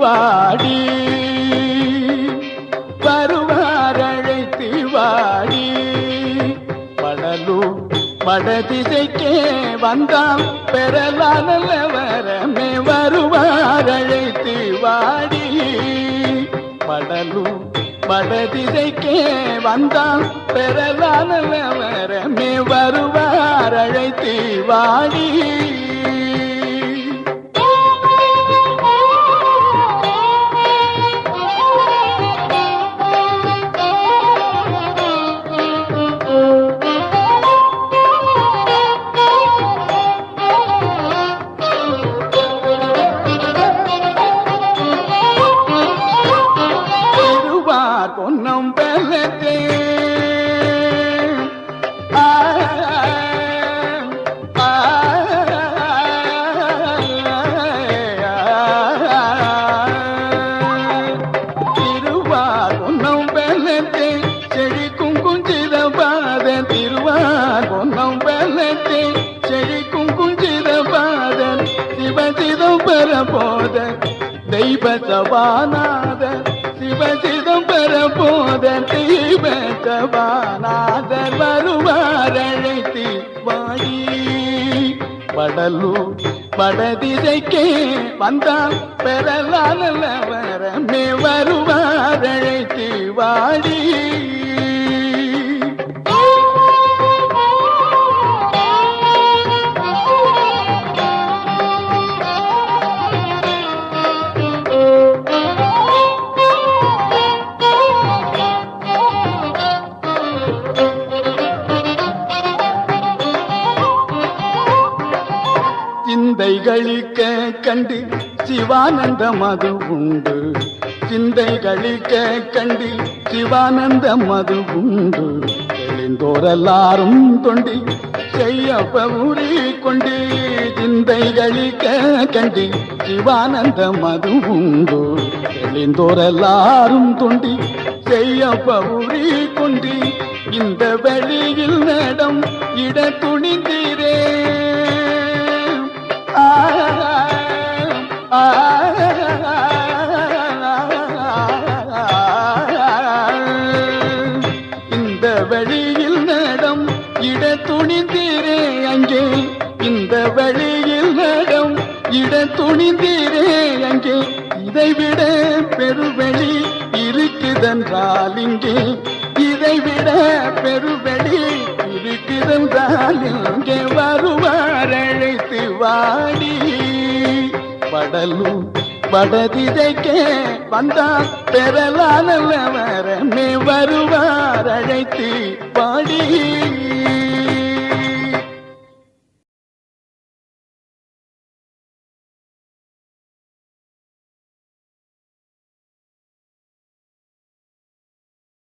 வாடி வருவார் அழைத்து வாடி படலூர் வடதிசைக்கே வந்தால் பெறலான வரமே வருவார் அழைத்து வாடி படலூர் வடதிசைக்கே வந்தால் பெறலான வரமே வருவார் அழைத்து வாடி பொன்னம் பெலத்தே திருவார் பொன்னம் பெலத்தே செழிக்கும் குஞ்சித பாத திருவார் பொன்னம் பெலத்தே செழிக்கும் குஞ்சித பாத சிவசிதம்பர போத தெய்வ சபாநாத சிவசிதம்பர போத தெய்வ சபாநாதர் வருவார் அழைத்து வாடி படலூர் வடதிசைக்கே வந்தால் பெறலான வரமே வருவார் அழைத்து வாடி சிந்தைகளிக்க கண்டு சிவானந்தம் அது உண்டு சிந்தைகளிக்க கண்டு சிவானந்தம் அது உண்டு தெளிந்தோரெல்லாரும் தொண்டி செய்யப்ப ஊறி கொண்டு சிந்தைகளிக்க கண்டு சிவானந்தம் அது உண்டு தெளிந்தோரெல்லாரும் தொண்டி செய்யப்ப ஊறி கொண்டு இந்த வெளியில் நடம் இட துணிந்தீரே இந்த வழியில் நடம் இட துணிந்தீரே அங்கே இந்த வழியில் நடம் இட துணிந்தீரே அங்கே இதைவிட பெருவெளி இருக்குதென்றால் இங்கே இதைவிட பெருவெளி இருக்குதென்றால் இங்கே வருவார் அழைத்து வாடி படலூர் வடதிசைக்கே வந்தால் பெறலான வரமே வருவார் அழைத்து வாடி